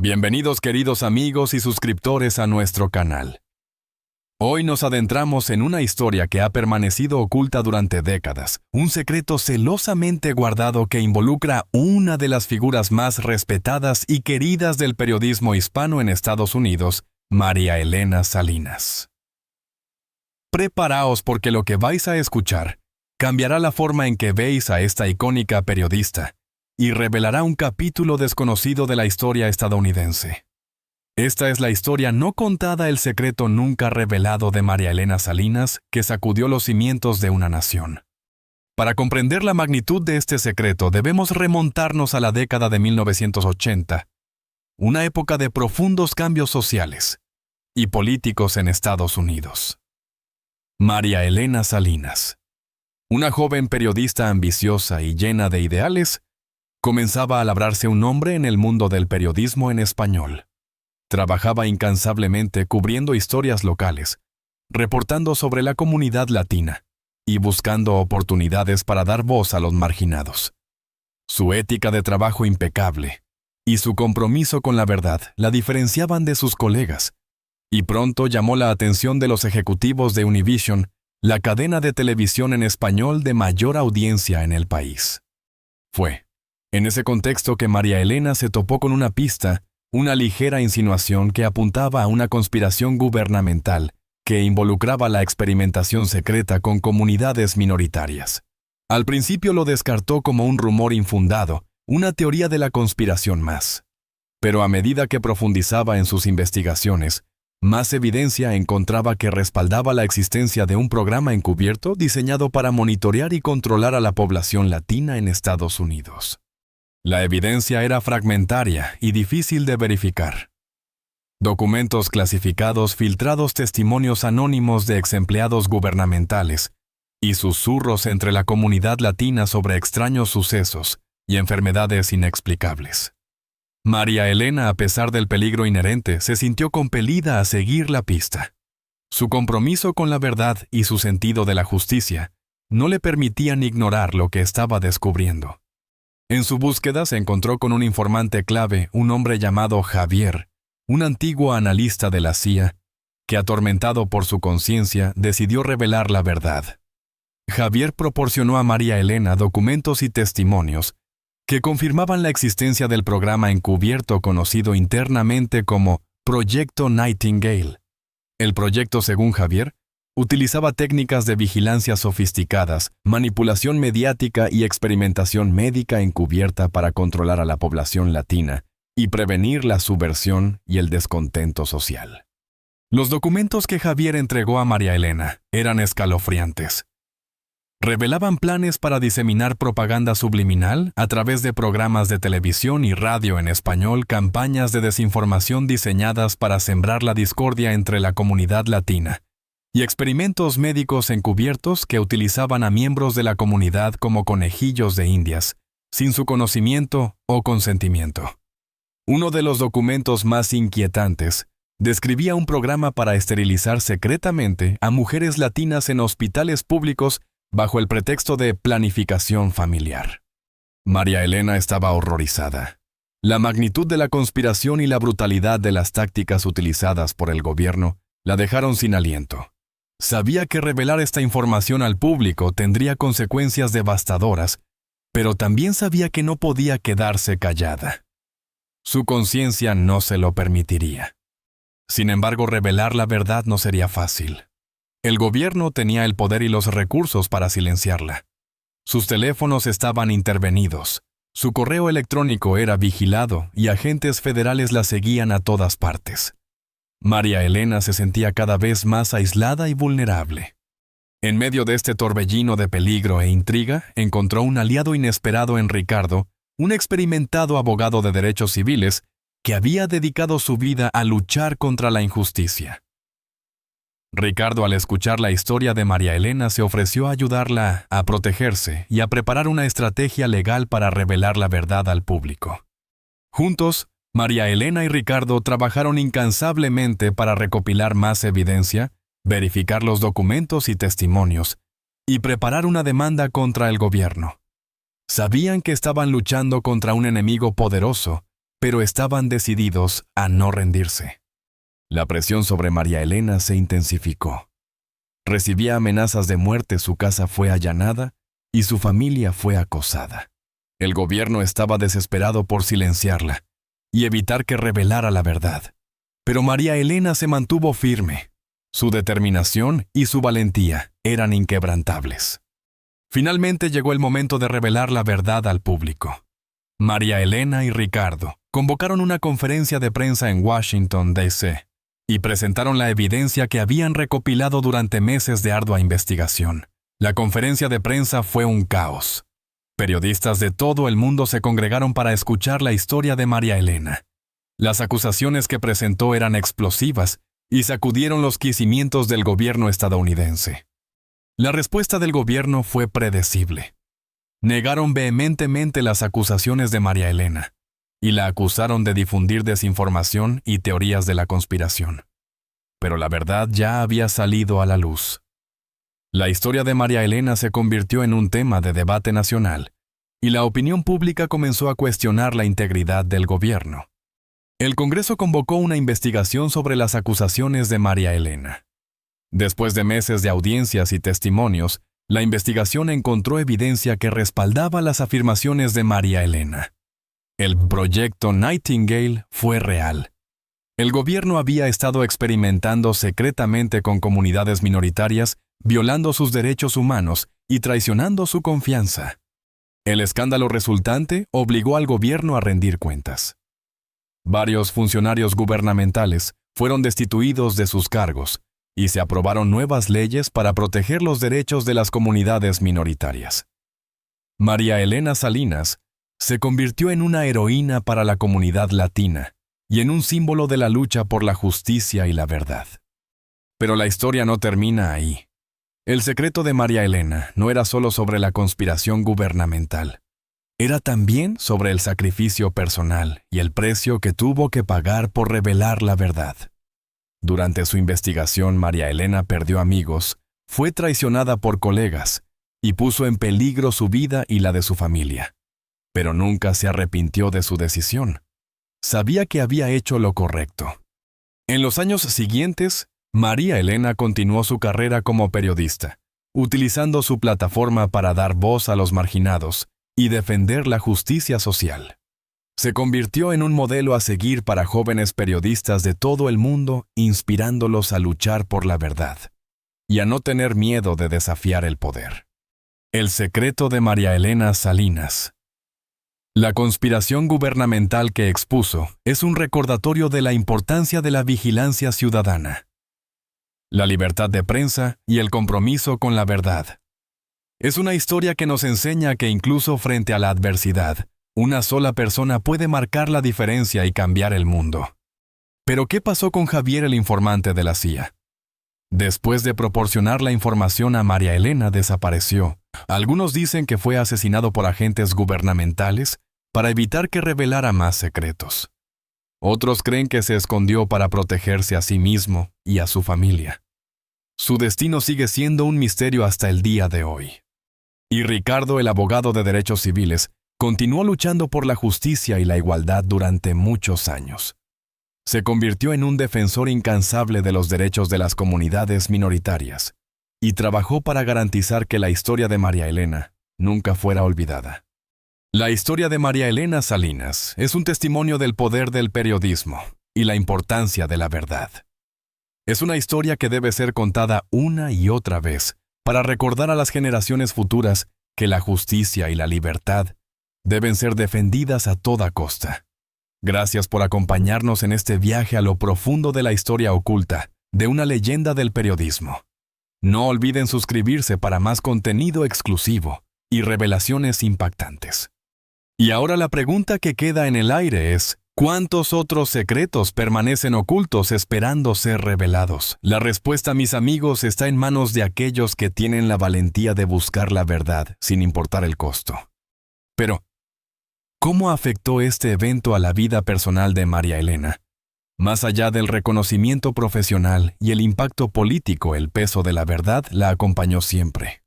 Bienvenidos queridos amigos y suscriptores a nuestro canal. Hoy nos adentramos en una historia que ha permanecido oculta durante décadas, un secreto celosamente guardado que involucra una de las figuras más respetadas y queridas del periodismo hispano en Estados Unidos, María Elena Salinas. Preparaos porque lo que vais a escuchar cambiará la forma en que veis a esta icónica periodista y revelará un capítulo desconocido de la historia estadounidense. Esta es la historia no contada, el secreto nunca revelado de María Elena Salinas que sacudió los cimientos de una nación. Para comprender la magnitud de este secreto debemos remontarnos a la década de 1980, una época de profundos cambios sociales y políticos en Estados Unidos. María Elena Salinas, una joven periodista ambiciosa y llena de ideales, comenzaba a labrarse un nombre en el mundo del periodismo en español. Trabajaba incansablemente cubriendo historias locales, reportando sobre la comunidad latina y buscando oportunidades para dar voz a los marginados. Su ética de trabajo impecable y su compromiso con la verdad la diferenciaban de sus colegas, y pronto llamó la atención de los ejecutivos de Univision, la cadena de televisión en español de mayor audiencia en el país. Fue en ese contexto que María Elena se topó con una pista, una ligera insinuación que apuntaba a una conspiración gubernamental que involucraba la experimentación secreta con comunidades minoritarias. Al principio lo descartó como un rumor infundado, una teoría de la conspiración más. Pero a medida que profundizaba en sus investigaciones, más evidencia encontraba que respaldaba la existencia de un programa encubierto diseñado para monitorear y controlar a la población latina en Estados Unidos. La evidencia era fragmentaria y difícil de verificar. Documentos clasificados, filtrados, testimonios anónimos de exempleados gubernamentales y susurros entre la comunidad latina sobre extraños sucesos y enfermedades inexplicables. María Elena, a pesar del peligro inherente, se sintió compelida a seguir la pista. Su compromiso con la verdad y su sentido de la justicia no le permitían ignorar lo que estaba descubriendo. En su búsqueda se encontró con un informante clave, un hombre llamado Javier, un antiguo analista de la CIA, que, atormentado por su conciencia, decidió revelar la verdad. Javier proporcionó a María Elena documentos y testimonios que confirmaban la existencia del programa encubierto conocido internamente como Proyecto Nightingale. El proyecto, según Javier, utilizaba técnicas de vigilancia sofisticadas, manipulación mediática y experimentación médica encubierta para controlar a la población latina y prevenir la subversión y el descontento social. Los documentos que Javier entregó a María Elena eran escalofriantes. Revelaban planes para diseminar propaganda subliminal a través de programas de televisión y radio en español, campañas de desinformación diseñadas para sembrar la discordia entre la comunidad latina, y experimentos médicos encubiertos que utilizaban a miembros de la comunidad como conejillos de indias, sin su conocimiento o consentimiento. Uno de los documentos más inquietantes describía un programa para esterilizar secretamente a mujeres latinas en hospitales públicos bajo el pretexto de planificación familiar. María Elena estaba horrorizada. La magnitud de la conspiración y la brutalidad de las tácticas utilizadas por el gobierno la dejaron sin aliento. Sabía que revelar esta información al público tendría consecuencias devastadoras, pero también sabía que no podía quedarse callada. Su conciencia no se lo permitiría. Sin embargo, revelar la verdad no sería fácil. El gobierno tenía el poder y los recursos para silenciarla. Sus teléfonos estaban intervenidos, su correo electrónico era vigilado y agentes federales la seguían a todas partes. María Elena se sentía cada vez más aislada y vulnerable. En medio de este torbellino de peligro e intriga, encontró un aliado inesperado en Ricardo, un experimentado abogado de derechos civiles que había dedicado su vida a luchar contra la injusticia. Ricardo, al escuchar la historia de María Elena, se ofreció a ayudarla a protegerse y a preparar una estrategia legal para revelar la verdad al público. Juntos, María Elena y Ricardo trabajaron incansablemente para recopilar más evidencia, verificar los documentos y testimonios, y preparar una demanda contra el gobierno. Sabían que estaban luchando contra un enemigo poderoso, pero estaban decididos a no rendirse. La presión sobre María Elena se intensificó. Recibía amenazas de muerte, su casa fue allanada y su familia fue acosada. El gobierno estaba desesperado por silenciarla y evitar que revelara la verdad. Pero María Elena se mantuvo firme. Su determinación y su valentía eran inquebrantables. Finalmente llegó el momento de revelar la verdad al público. María Elena y Ricardo convocaron una conferencia de prensa en Washington, D.C., y presentaron la evidencia que habían recopilado durante meses de ardua investigación. La conferencia de prensa fue un caos. Periodistas de todo el mundo se congregaron para escuchar la historia de María Elena. Las acusaciones que presentó eran explosivas y sacudieron los cimientos del gobierno estadounidense. La respuesta del gobierno fue predecible. Negaron vehementemente las acusaciones de María Elena y la acusaron de difundir desinformación y teorías de la conspiración. Pero la verdad ya había salido a la luz. La historia de María Elena se convirtió en un tema de debate nacional, y la opinión pública comenzó a cuestionar la integridad del gobierno. El Congreso convocó una investigación sobre las acusaciones de María Elena. Después de meses de audiencias y testimonios, la investigación encontró evidencia que respaldaba las afirmaciones de María Elena. El proyecto Nightingale fue real. El gobierno había estado experimentando secretamente con comunidades minoritarias, violando sus derechos humanos y traicionando su confianza. El escándalo resultante obligó al gobierno a rendir cuentas. Varios funcionarios gubernamentales fueron destituidos de sus cargos y se aprobaron nuevas leyes para proteger los derechos de las comunidades minoritarias. María Elena Salinas se convirtió en una heroína para la comunidad latina y en un símbolo de la lucha por la justicia y la verdad. Pero la historia no termina ahí. El secreto de María Elena no era solo sobre la conspiración gubernamental. Era también sobre el sacrificio personal y el precio que tuvo que pagar por revelar la verdad. Durante su investigación, María Elena perdió amigos, fue traicionada por colegas y puso en peligro su vida y la de su familia. Pero nunca se arrepintió de su decisión. Sabía que había hecho lo correcto. En los años siguientes, María Elena continuó su carrera como periodista, utilizando su plataforma para dar voz a los marginados y defender la justicia social. Se convirtió en un modelo a seguir para jóvenes periodistas de todo el mundo, inspirándolos a luchar por la verdad y a no tener miedo de desafiar el poder. El secreto de María Elena Salinas. La conspiración gubernamental que expuso es un recordatorio de la importancia de la vigilancia ciudadana, la libertad de prensa y el compromiso con la verdad. Es una historia que nos enseña que incluso frente a la adversidad, una sola persona puede marcar la diferencia y cambiar el mundo. Pero ¿qué pasó con Javier, el informante de la CIA? Después de proporcionar la información a María Elena, desapareció. Algunos dicen que fue asesinado por agentes gubernamentales para evitar que revelara más secretos. Otros creen que se escondió para protegerse a sí mismo y a su familia. Su destino sigue siendo un misterio hasta el día de hoy. Y Ricardo, el abogado de derechos civiles, continuó luchando por la justicia y la igualdad durante muchos años. Se convirtió en un defensor incansable de los derechos de las comunidades minoritarias y trabajó para garantizar que la historia de María Elena nunca fuera olvidada. La historia de María Elena Salinas es un testimonio del poder del periodismo y la importancia de la verdad. Es una historia que debe ser contada una y otra vez para recordar a las generaciones futuras que la justicia y la libertad deben ser defendidas a toda costa. Gracias por acompañarnos en este viaje a lo profundo de la historia oculta de una leyenda del periodismo. No olviden suscribirse para más contenido exclusivo y revelaciones impactantes. Y ahora la pregunta que queda en el aire es: ¿cuántos otros secretos permanecen ocultos esperando ser revelados? La respuesta, mis amigos, está en manos de aquellos que tienen la valentía de buscar la verdad sin importar el costo. Pero, ¿cómo afectó este evento a la vida personal de María Elena? Más allá del reconocimiento profesional y el impacto político, el peso de la verdad la acompañó siempre.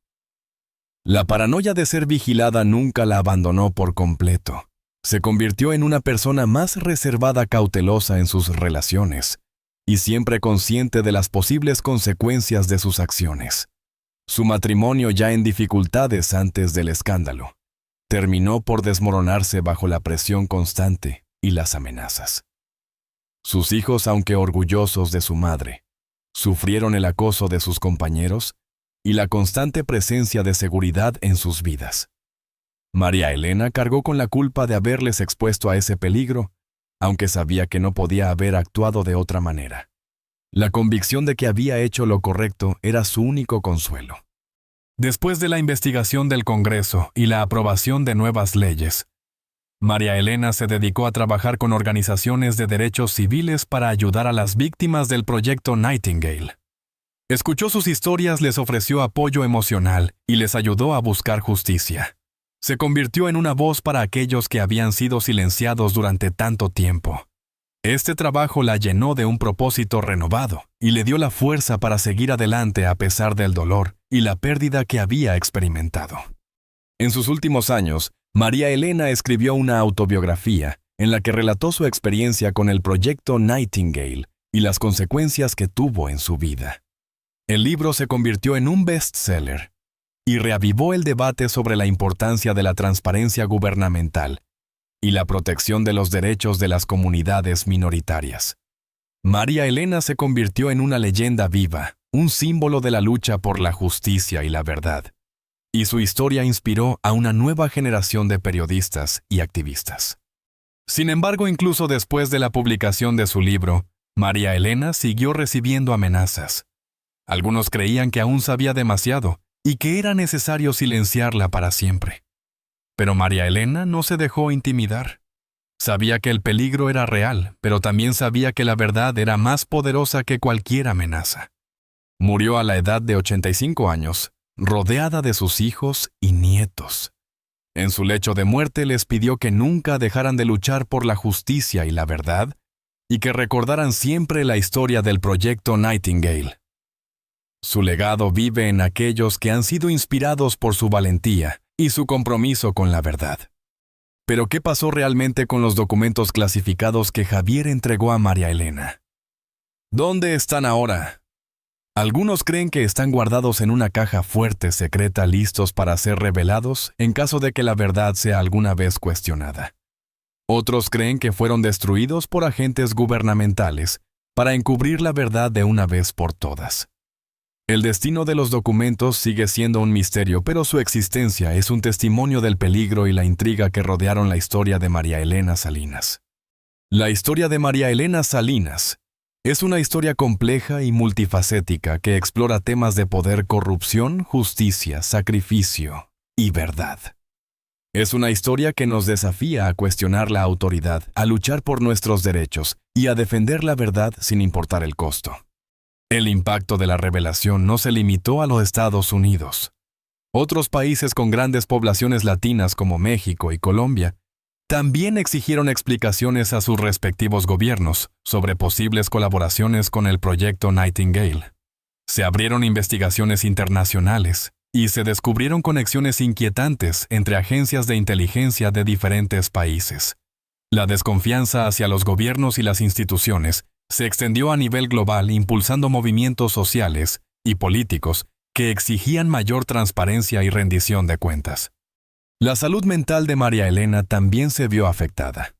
La paranoia de ser vigilada nunca la abandonó por completo. Se convirtió en una persona más reservada, cautelosa en sus relaciones, y siempre consciente de las posibles consecuencias de sus acciones. Su matrimonio, ya en dificultades antes del escándalo, terminó por desmoronarse bajo la presión constante y las amenazas. Sus hijos, aunque orgullosos de su madre, sufrieron el acoso de sus compañeros y la constante presencia de seguridad en sus vidas. María Elena cargó con la culpa de haberles expuesto a ese peligro, aunque sabía que no podía haber actuado de otra manera. La convicción de que había hecho lo correcto era su único consuelo. Después de la investigación del Congreso y la aprobación de nuevas leyes, María Elena se dedicó a trabajar con organizaciones de derechos civiles para ayudar a las víctimas del proyecto Nightingale. Escuchó sus historias, les ofreció apoyo emocional y les ayudó a buscar justicia. Se convirtió en una voz para aquellos que habían sido silenciados durante tanto tiempo. Este trabajo la llenó de un propósito renovado y le dio la fuerza para seguir adelante a pesar del dolor y la pérdida que había experimentado. En sus últimos años, María Elena escribió una autobiografía en la que relató su experiencia con el proyecto Nightingale y las consecuencias que tuvo en su vida. El libro se convirtió en un bestseller y reavivó el debate sobre la importancia de la transparencia gubernamental y la protección de los derechos de las comunidades minoritarias. María Elena se convirtió en una leyenda viva, un símbolo de la lucha por la justicia y la verdad, y su historia inspiró a una nueva generación de periodistas y activistas. Sin embargo, incluso después de la publicación de su libro, María Elena siguió recibiendo amenazas. Algunos creían que aún sabía demasiado y que era necesario silenciarla para siempre. Pero María Elena no se dejó intimidar. Sabía que el peligro era real, pero también sabía que la verdad era más poderosa que cualquier amenaza. Murió a la edad de 85 años, rodeada de sus hijos y nietos. En su lecho de muerte les pidió que nunca dejaran de luchar por la justicia y la verdad, y que recordaran siempre la historia del proyecto Nightingale. Su legado vive en aquellos que han sido inspirados por su valentía y su compromiso con la verdad. Pero ¿qué pasó realmente con los documentos clasificados que Javier entregó a María Elena? ¿Dónde están ahora? Algunos creen que están guardados en una caja fuerte secreta, listos para ser revelados en caso de que la verdad sea alguna vez cuestionada. Otros creen que fueron destruidos por agentes gubernamentales para encubrir la verdad de una vez por todas. El destino de los documentos sigue siendo un misterio, pero su existencia es un testimonio del peligro y la intriga que rodearon la historia de María Elena Salinas. La historia de María Elena Salinas es una historia compleja y multifacética que explora temas de poder, corrupción, justicia, sacrificio y verdad. Es una historia que nos desafía a cuestionar la autoridad, a luchar por nuestros derechos y a defender la verdad sin importar el costo. El impacto de la revelación no se limitó a los Estados Unidos. Otros países con grandes poblaciones latinas como México y Colombia también exigieron explicaciones a sus respectivos gobiernos sobre posibles colaboraciones con el proyecto Nightingale. Se abrieron investigaciones internacionales y se descubrieron conexiones inquietantes entre agencias de inteligencia de diferentes países. La desconfianza hacia los gobiernos y las instituciones se extendió a nivel global, impulsando movimientos sociales y políticos que exigían mayor transparencia y rendición de cuentas. La salud mental de María Elena también se vio afectada.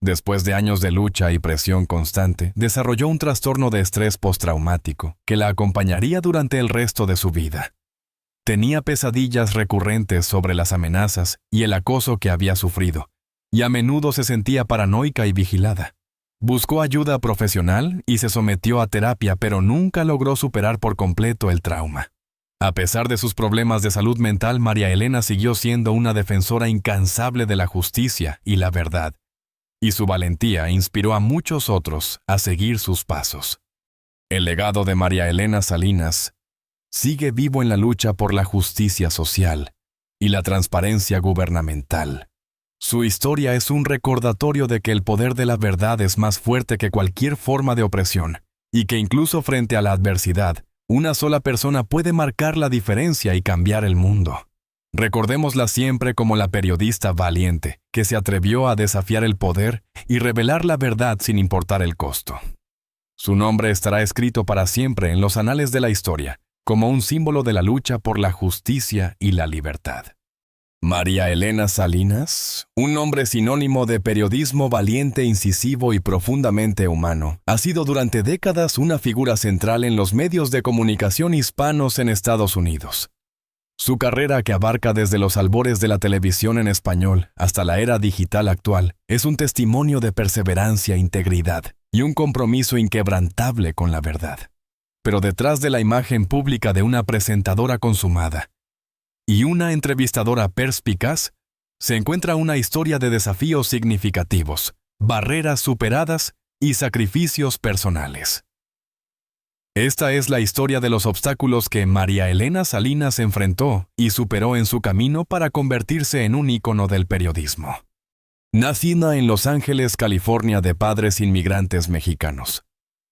Después de años de lucha y presión constante, desarrolló un trastorno de estrés postraumático que la acompañaría durante el resto de su vida. Tenía pesadillas recurrentes sobre las amenazas y el acoso que había sufrido, y a menudo se sentía paranoica y vigilada. Buscó ayuda profesional y se sometió a terapia, pero nunca logró superar por completo el trauma. A pesar de sus problemas de salud mental, María Elena siguió siendo una defensora incansable de la justicia y la verdad, y su valentía inspiró a muchos otros a seguir sus pasos. El legado de María Elena Salinas sigue vivo en la lucha por la justicia social y la transparencia gubernamental. Su historia es un recordatorio de que el poder de la verdad es más fuerte que cualquier forma de opresión, y que incluso frente a la adversidad, una sola persona puede marcar la diferencia y cambiar el mundo. Recordémosla siempre como la periodista valiente que se atrevió a desafiar el poder y revelar la verdad sin importar el costo. Su nombre estará escrito para siempre en los anales de la historia, como un símbolo de la lucha por la justicia y la libertad. María Elena Salinas, un nombre sinónimo de periodismo valiente, incisivo y profundamente humano, ha sido durante décadas una figura central en los medios de comunicación hispanos en Estados Unidos. Su carrera, que abarca desde los albores de la televisión en español hasta la era digital actual, es un testimonio de perseverancia, integridad y un compromiso inquebrantable con la verdad. Pero detrás de la imagen pública de una presentadora consumada y una entrevistadora perspicaz, se encuentra una historia de desafíos significativos, barreras superadas y sacrificios personales. Esta es la historia de los obstáculos que María Elena Salinas enfrentó y superó en su camino para convertirse en un ícono del periodismo. Nacida en Los Ángeles, California, de padres inmigrantes mexicanos,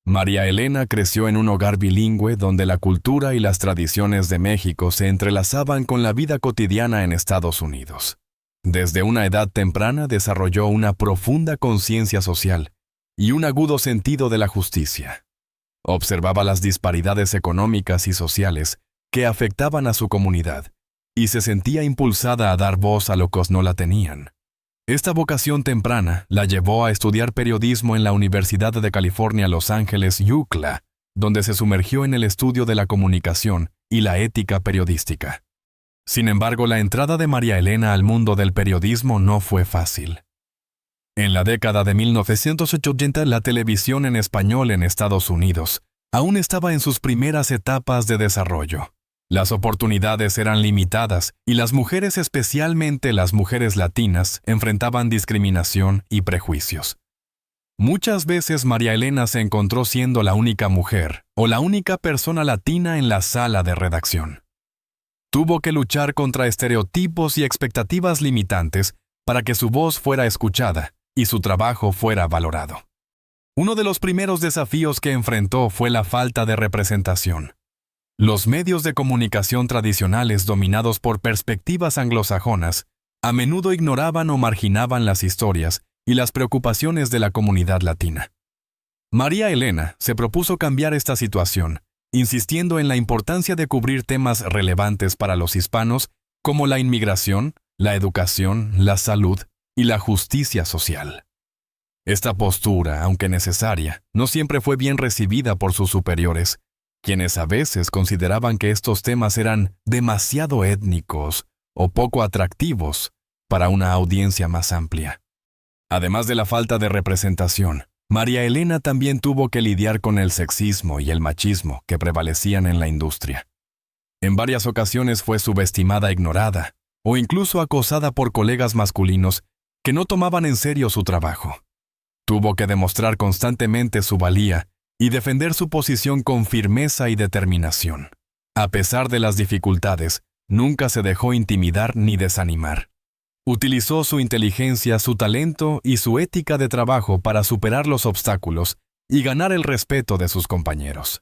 María Elena creció en un hogar bilingüe donde la cultura y las tradiciones de México se entrelazaban con la vida cotidiana en Estados Unidos. Desde una edad temprana desarrolló una profunda conciencia social y un agudo sentido de la justicia. Observaba las disparidades económicas y sociales que afectaban a su comunidad y se sentía impulsada a dar voz a los que no la tenían. Esta vocación temprana la llevó a estudiar periodismo en la Universidad de California, Los Ángeles, UCLA, donde se sumergió en el estudio de la comunicación y la ética periodística. Sin embargo, la entrada de María Elena al mundo del periodismo no fue fácil. En la década de 1980, la televisión en español en Estados Unidos aún estaba en sus primeras etapas de desarrollo. Las oportunidades eran limitadas y las mujeres, especialmente las mujeres latinas, enfrentaban discriminación y prejuicios. Muchas veces María Elena se encontró siendo la única mujer o la única persona latina en la sala de redacción. Tuvo que luchar contra estereotipos y expectativas limitantes para que su voz fuera escuchada y su trabajo fuera valorado. Uno de los primeros desafíos que enfrentó fue la falta de representación. Los medios de comunicación tradicionales, dominados por perspectivas anglosajonas, a menudo ignoraban o marginaban las historias y las preocupaciones de la comunidad latina. María Elena se propuso cambiar esta situación, insistiendo en la importancia de cubrir temas relevantes para los hispanos como la inmigración, la educación, la salud y la justicia social. Esta postura, aunque necesaria, no siempre fue bien recibida por sus superiores, quienes a veces consideraban que estos temas eran demasiado étnicos o poco atractivos para una audiencia más amplia. Además de la falta de representación, María Elena también tuvo que lidiar con el sexismo y el machismo que prevalecían en la industria. En varias ocasiones fue subestimada, ignorada o incluso acosada por colegas masculinos que no tomaban en serio su trabajo. Tuvo que demostrar constantemente su valía y defender su posición con firmeza y determinación. A pesar de las dificultades, nunca se dejó intimidar ni desanimar. Utilizó su inteligencia, su talento y su ética de trabajo para superar los obstáculos y ganar el respeto de sus compañeros.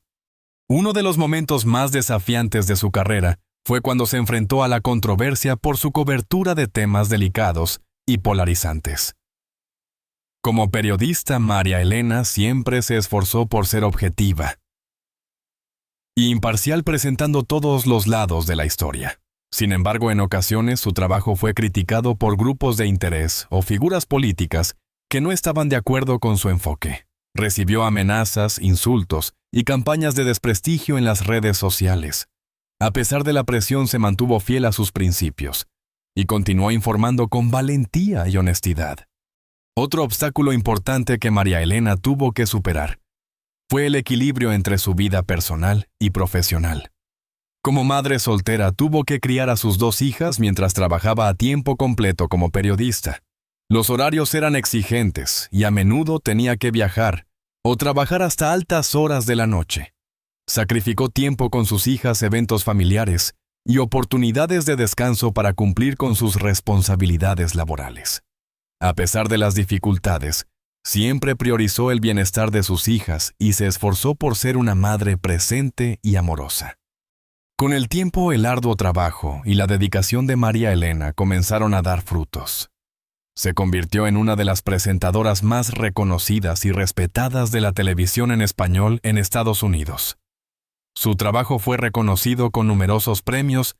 Uno de los momentos más desafiantes de su carrera fue cuando se enfrentó a la controversia por su cobertura de temas delicados y polarizantes. Como periodista, María Elena siempre se esforzó por ser objetiva y imparcial, presentando todos los lados de la historia. Sin embargo, en ocasiones su trabajo fue criticado por grupos de interés o figuras políticas que no estaban de acuerdo con su enfoque. Recibió amenazas, insultos y campañas de desprestigio en las redes sociales. A pesar de la presión, se mantuvo fiel a sus principios y continuó informando con valentía y honestidad. Otro obstáculo importante que María Elena tuvo que superar fue el equilibrio entre su vida personal y profesional. Como madre soltera, tuvo que criar a sus 2 hijas mientras trabajaba a tiempo completo como periodista. Los horarios eran exigentes y a menudo tenía que viajar o trabajar hasta altas horas de la noche. Sacrificó tiempo con sus hijas, eventos familiares y oportunidades de descanso para cumplir con sus responsabilidades laborales. A pesar de las dificultades, siempre priorizó el bienestar de sus hijas y se esforzó por ser una madre presente y amorosa. Con el tiempo, el arduo trabajo y la dedicación de María Elena comenzaron a dar frutos. Se convirtió en una de las presentadoras más reconocidas y respetadas de la televisión en español en Estados Unidos. Su trabajo fue reconocido con numerosos premios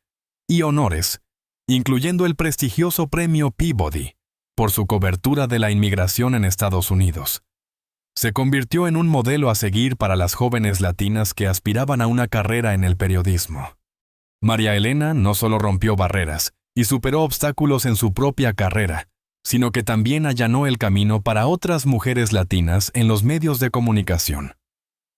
y honores, incluyendo el prestigioso premio Peabody, por su cobertura de la inmigración en Estados Unidos. Se convirtió en un modelo a seguir para las jóvenes latinas que aspiraban a una carrera en el periodismo. María Elena no solo rompió barreras y superó obstáculos en su propia carrera, sino que también allanó el camino para otras mujeres latinas en los medios de comunicación.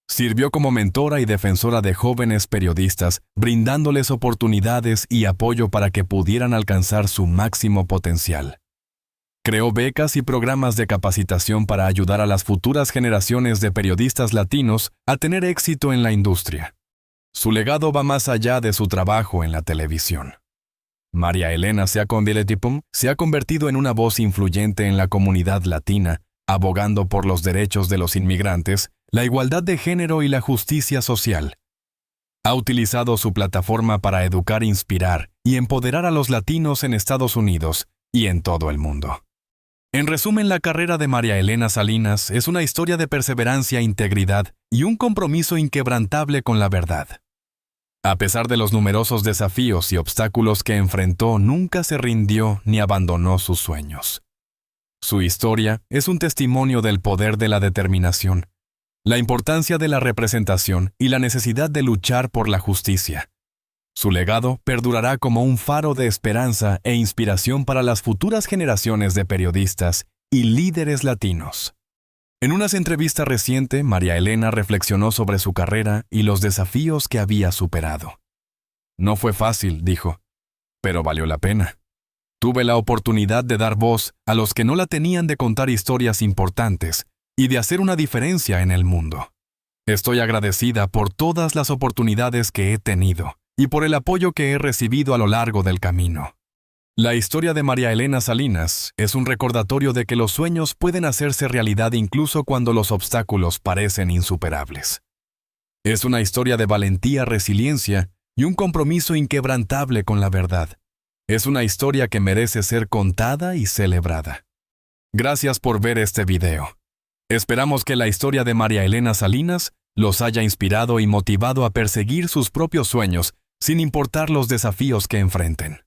Sirvió como mentora y defensora de jóvenes periodistas, brindándoles oportunidades y apoyo para que pudieran alcanzar su máximo potencial. Creó becas y programas de capacitación para ayudar a las futuras generaciones de periodistas latinos a tener éxito en la industria. Su legado va más allá de su trabajo en la televisión. María Elena se ha convertido en una voz influyente en la comunidad latina, abogando por los derechos de los inmigrantes, la igualdad de género y la justicia social. Ha utilizado su plataforma para educar, inspirar y empoderar a los latinos en Estados Unidos y en todo el mundo. En resumen, la carrera de María Elena Salinas es una historia de perseverancia, integridad y un compromiso inquebrantable con la verdad. A pesar de los numerosos desafíos y obstáculos que enfrentó, nunca se rindió ni abandonó sus sueños. Su historia es un testimonio del poder de la determinación, la importancia de la representación y la necesidad de luchar por la justicia. Su legado perdurará como un faro de esperanza e inspiración para las futuras generaciones de periodistas y líderes latinos. En una entrevista reciente, María Elena reflexionó sobre su carrera y los desafíos que había superado. No fue fácil, dijo, pero valió la pena. Tuve la oportunidad de dar voz a los que no la tenían, de contar historias importantes y de hacer una diferencia en el mundo. Estoy agradecida por todas las oportunidades que he tenido y por el apoyo que he recibido a lo largo del camino. La historia de María Elena Salinas es un recordatorio de que los sueños pueden hacerse realidad incluso cuando los obstáculos parecen insuperables. Es una historia de valentía, resiliencia y un compromiso inquebrantable con la verdad. Es una historia que merece ser contada y celebrada. Gracias por ver este video. Esperamos que la historia de María Elena Salinas los haya inspirado y motivado a perseguir sus propios sueños sin importar los desafíos que enfrenten.